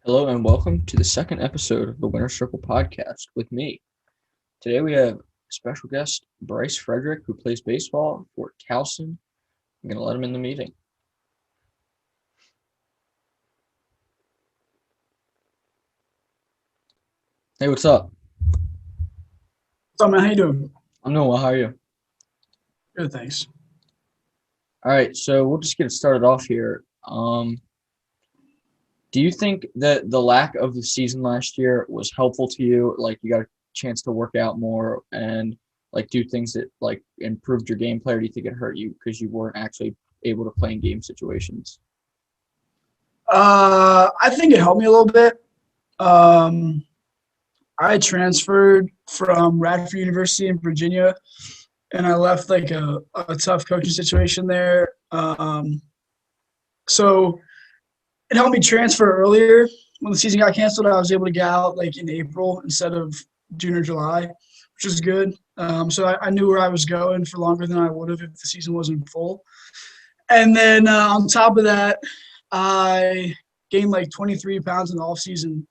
Hello and welcome to the second episode of the Winner Circle podcast with me. Today we have special guest Bryce Frederick, who plays baseball for Towson. I'm going to let him in the meeting. Hey, what's up? What's up, man? How you doing? I'm doing well. How are you? Good, thanks. All right, so we'll just get it started off here. Do you think that the lack of the season last year was helpful to you? Like you got a chance to work out more and like do things that like improved your gameplay, or do you think it hurt you because you weren't actually able to play in game situations? I think it helped me a little bit. Um, I transferred from Radford University in Virginia, and I left like a tough coaching situation there. So it helped me transfer earlier. When the season got canceled, I was able to get out like in April instead of June or July, which is good. So I knew where I was going for longer than I would have if the season wasn't full. And then on top of that, I gained like 23 pounds in the off season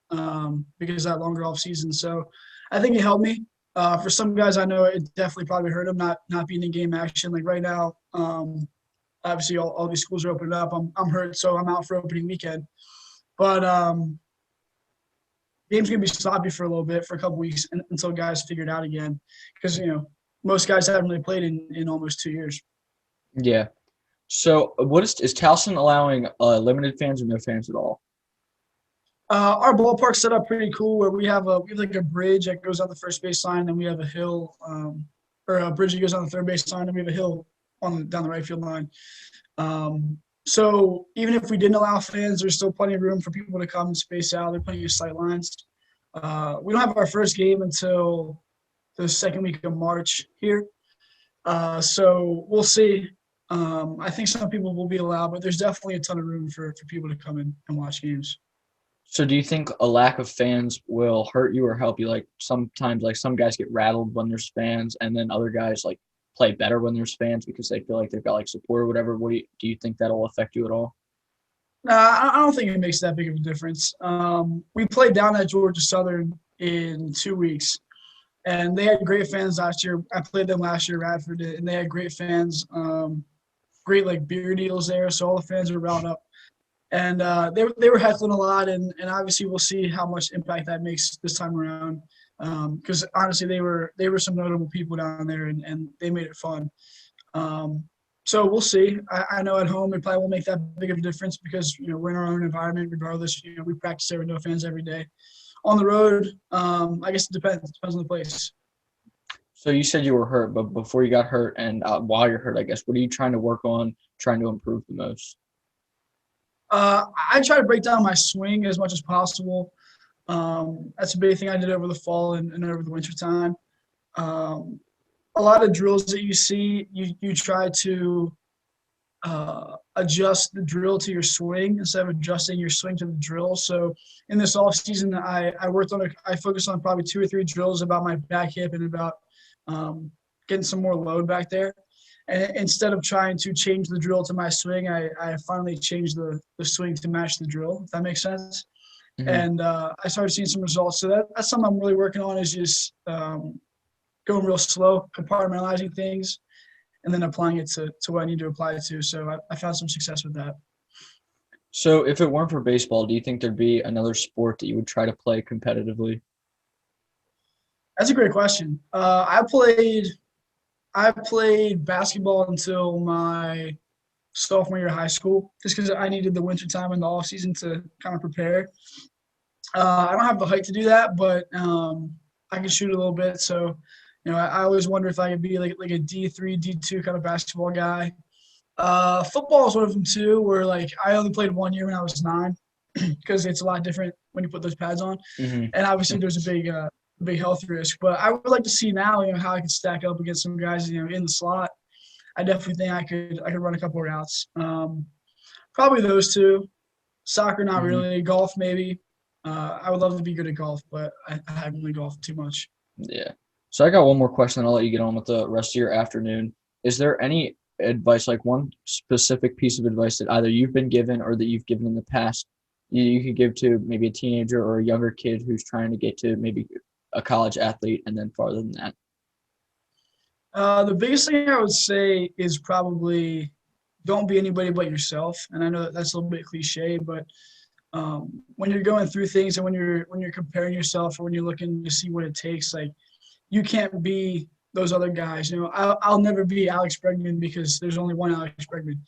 because of that longer off season. So I think it helped me. For some guys, I know it definitely probably hurt them not being in game action. Like right now, obviously all these schools are opening up. I'm hurt, so I'm out for opening weekend. But game's gonna be sloppy for a little bit for a couple weeks until guys figure it out again, because most guys haven't really played in almost 2 years. Yeah. So what is Towson allowing limited fans or no fans at all? Our ballpark's set up pretty cool where we have like a bridge that goes on the first base line, and we have a hill, or a bridge that goes on the third base line, and we have a hill down the right field line. So even if we didn't allow fans, there's still plenty of room for people to come and space out. There's plenty of sight lines. We don't have our first game until the second week of March here. So we'll see. I think some people will be allowed, but there's definitely a ton of room for people to come in and watch games. So do you think a lack of fans will hurt you or help you? Like sometimes like some guys get rattled when there's fans and then other guys like play better when there's fans because they feel like they've got like support or whatever. Do you think that'll affect you at all? I don't think it makes that big of a difference. We played down at Georgia Southern in 2 weeks, and they had great fans last year. I played them last year, Radford did, and they had great fans, great like beer deals there. So all the fans were riled up, and they were heckling a lot, and obviously we'll see how much impact that makes this time around. Because honestly, they were some notable people down there, and they made it fun. So we'll see. I know at home it probably won't make that big of a difference because we're in our own environment. Regardless, we practice there with no fans every day. On the road, I guess it depends. It depends on the place. So you said you were hurt, but before you got hurt and while you're hurt, I guess, what are you trying to work on, trying to improve the most? I try to break down my swing as much as possible. That's a big thing I did over the fall and over the winter time. A lot of drills that you see, you try to adjust the drill to your swing instead of adjusting your swing to the drill. So in this off season, I focused on probably 2 or 3 drills about my back hip and about getting some more load back there. And instead of trying to change the drill to my swing, I finally changed the swing to match the drill, if that makes sense. Mm-hmm. And I started seeing some results. So that's something I'm really working on, is just going real slow, compartmentalizing things, and then applying it to what I need to apply it to. So I found some success with that. So if it weren't for baseball, do you think there'd be another sport that you would try to play competitively? That's a great question. I played basketball until my sophomore year of high school, just because I needed the winter time and the off season to kind of prepare. I don't have the height to do that, but I can shoot a little bit. So, I always wonder if I could be like a D3, D2 kind of basketball guy. Football is one of them too, where like I only played 1 year when I was 9, because it's a lot different when you put those pads on, Mm-hmm. and obviously there's a big health risk. But I would like to see now, how I could stack up against some guys, in the slot. I definitely think I could run a couple of routes. Probably those two. Soccer, not Mm-hmm. really. Golf, maybe. I would love to be good at golf, but I haven't really golfed too much. Yeah. So I got one more question, and I'll let you get on with the rest of your afternoon. Is there any advice, like one specific piece of advice that either you've been given or that you've given in the past you could give to maybe a teenager or a younger kid who's trying to get to maybe a college athlete and then farther than that? The biggest thing I would say is probably don't be anybody but yourself. And I know that that's a little bit cliche, but when you're going through things and when you're comparing yourself or when you're looking to see what it takes, like you can't be those other guys. You know, I'll never be Alex Bregman because there's only one Alex Bregman,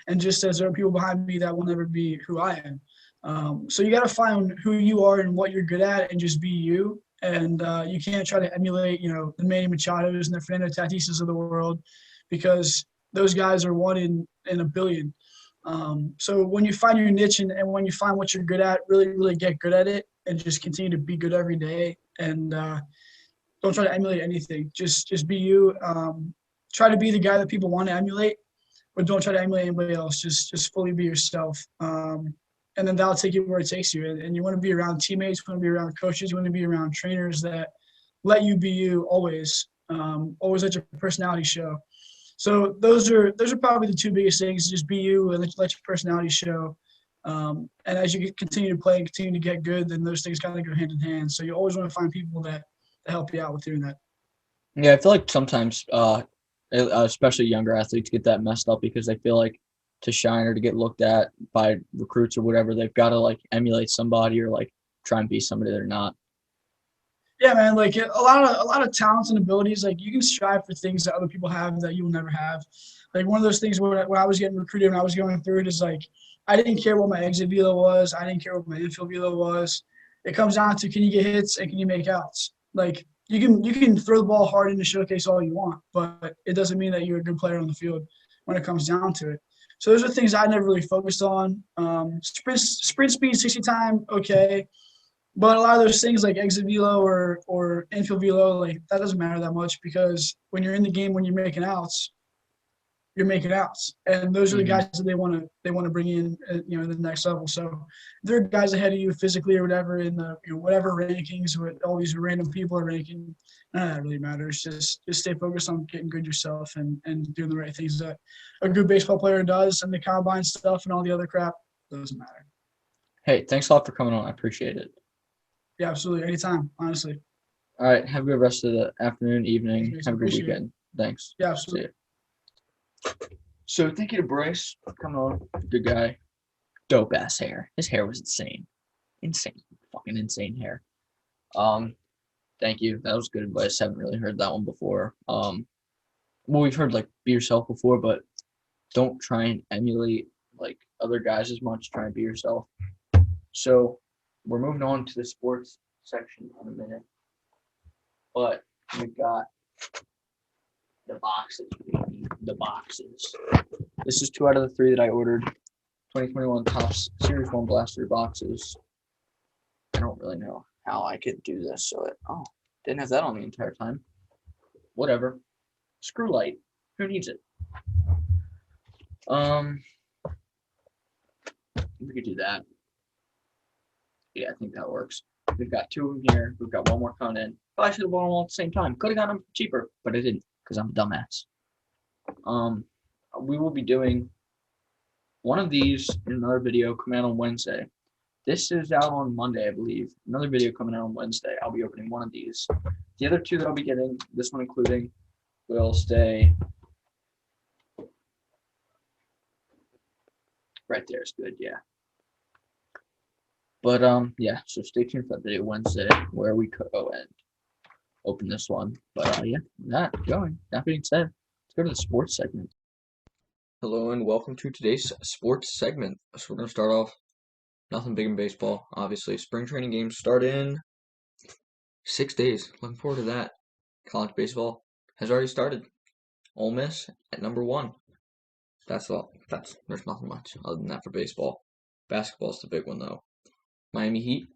and just as there are people behind me that will never be who I am. So you got to find who you are and what you're good at, and just be you. And you can't try to emulate, the Manny Machados and the Fernando Tatis's of the world, because those guys are one in a billion. So when you find your niche and when you find what you're good at, really, really get good at it and just continue to be good every day. And don't try to emulate anything. Just be you. Try to be the guy that people want to emulate, but don't try to emulate anybody else. Just fully be yourself. And then that'll take you where it takes you. And you want to be around teammates, you want to be around coaches, you want to be around trainers that let you be you always. Always let your personality show. So those are probably the two biggest things. Just be you and let your personality show. And as you continue to play and continue to get good, then those things kind of go hand in hand. So you always want to find people that help you out with doing that. Yeah, I feel like sometimes, especially younger athletes, get that messed up because they feel like to shine or to get looked at by recruits or whatever, they've got to like emulate somebody or like try and be somebody they're not. Yeah, man. Like a lot of talents and abilities. Like you can strive for things that other people have that you will never have. Like one of those things when I was getting recruited and I was going through it is like I didn't care what my exit velo was. I didn't care what my infield velo was. It comes down to can you get hits and can you make outs. Like you can throw the ball hard in the showcase all you want, but it doesn't mean that you're a good player on the field when it comes down to it. So those are things I never really focused on. Sprint speed, 60 time, okay. But a lot of those things like exit velo or infield velo, like that doesn't matter that much because when you're in the game, when you're making outs, and those are the Hmm. guys that they want to bring in, the next level. So there are guys ahead of you physically or whatever in the whatever rankings, what all these random people are ranking. None of that really matters. Just stay focused on getting good yourself and doing the right things that a good baseball player does, and the combine stuff and all the other crap doesn't matter. Hey, thanks a lot for coming on. I appreciate it. Yeah, absolutely. Anytime, honestly. All right, have a good rest of the afternoon, Thanks, evening. Mason. Have a good Appreciate it. weekend. Thanks. Yeah, See absolutely. you. So thank you to Bryce for coming on. Good guy. Dope ass hair. His hair was insane. Insane. Fucking insane hair. Um, thank you. That was good advice. Haven't really heard that one before. Well, we've heard like be yourself before, but don't try and emulate like other guys as much. Try and be yourself. So we're moving on to the sports section in a minute, but we've got the boxes. The boxes. This is 2 out of the 3 that I ordered. 2021 Topps Series 1 Blaster boxes. I don't really know how I could do this. So didn't have that on the entire time. Whatever. Screw light. Who needs it? Um, we could do that. Yeah, I think that works. We've got 2 of them here. We've got 1 more coming in. Probably should have bought them all at the same time. Could have gotten them cheaper, but I didn't because I'm a dumbass. We will be doing one of these in another video coming out on Wednesday. This is out on Monday, I believe. Another video coming out on Wednesday. I'll be opening one of these. The other 2 that I'll be getting, this one including, will stay right there. Is good, yeah. But yeah. So stay tuned for that video Wednesday where we go and open this one. But yeah, that going. That being said, let's go to the sports segment. Hello and welcome to today's sports segment. So we're gonna start off. Nothing big in baseball, obviously. Spring training games start in 6 days. Looking forward to that. College baseball has already started. Ole Miss at number 1. That's all. There's nothing much other than that for baseball. Basketball's the big one though. Miami Heat.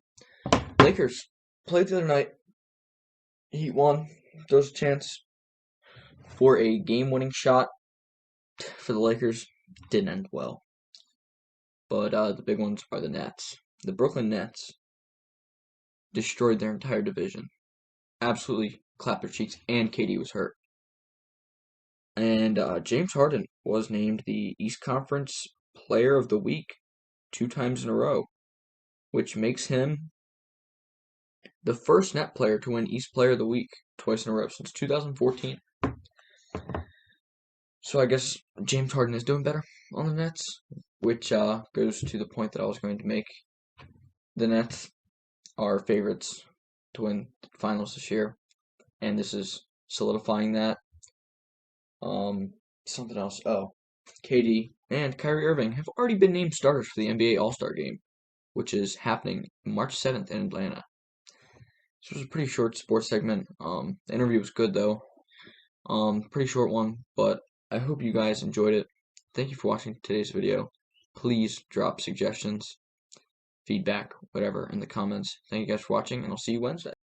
Lakers played the other night. Heat won. There's a chance for a game-winning shot for the Lakers. Didn't end well. But the big ones are the Nets. The Brooklyn Nets destroyed their entire division. Absolutely clapped their cheeks, and KD was hurt. And James Harden was named the East Conference Player of the Week 2 times in a row. which makes him the first net player to win East Player of the Week twice in a row since 2014. So I guess James Harden is doing better on the Nets, which goes to the point that I was going to make. The Nets are favorites to win the finals this year, and this is solidifying that. Something else. Oh, KD and Kyrie Irving have already been named starters for the NBA All-Star Game, which is happening March 7th in Atlanta. This was a pretty short sports segment. The interview was good though. Pretty short one, but I hope you guys enjoyed it. Thank you for watching today's video. Please drop suggestions, feedback, whatever in the comments. Thank you guys for watching, and I'll see you Wednesday.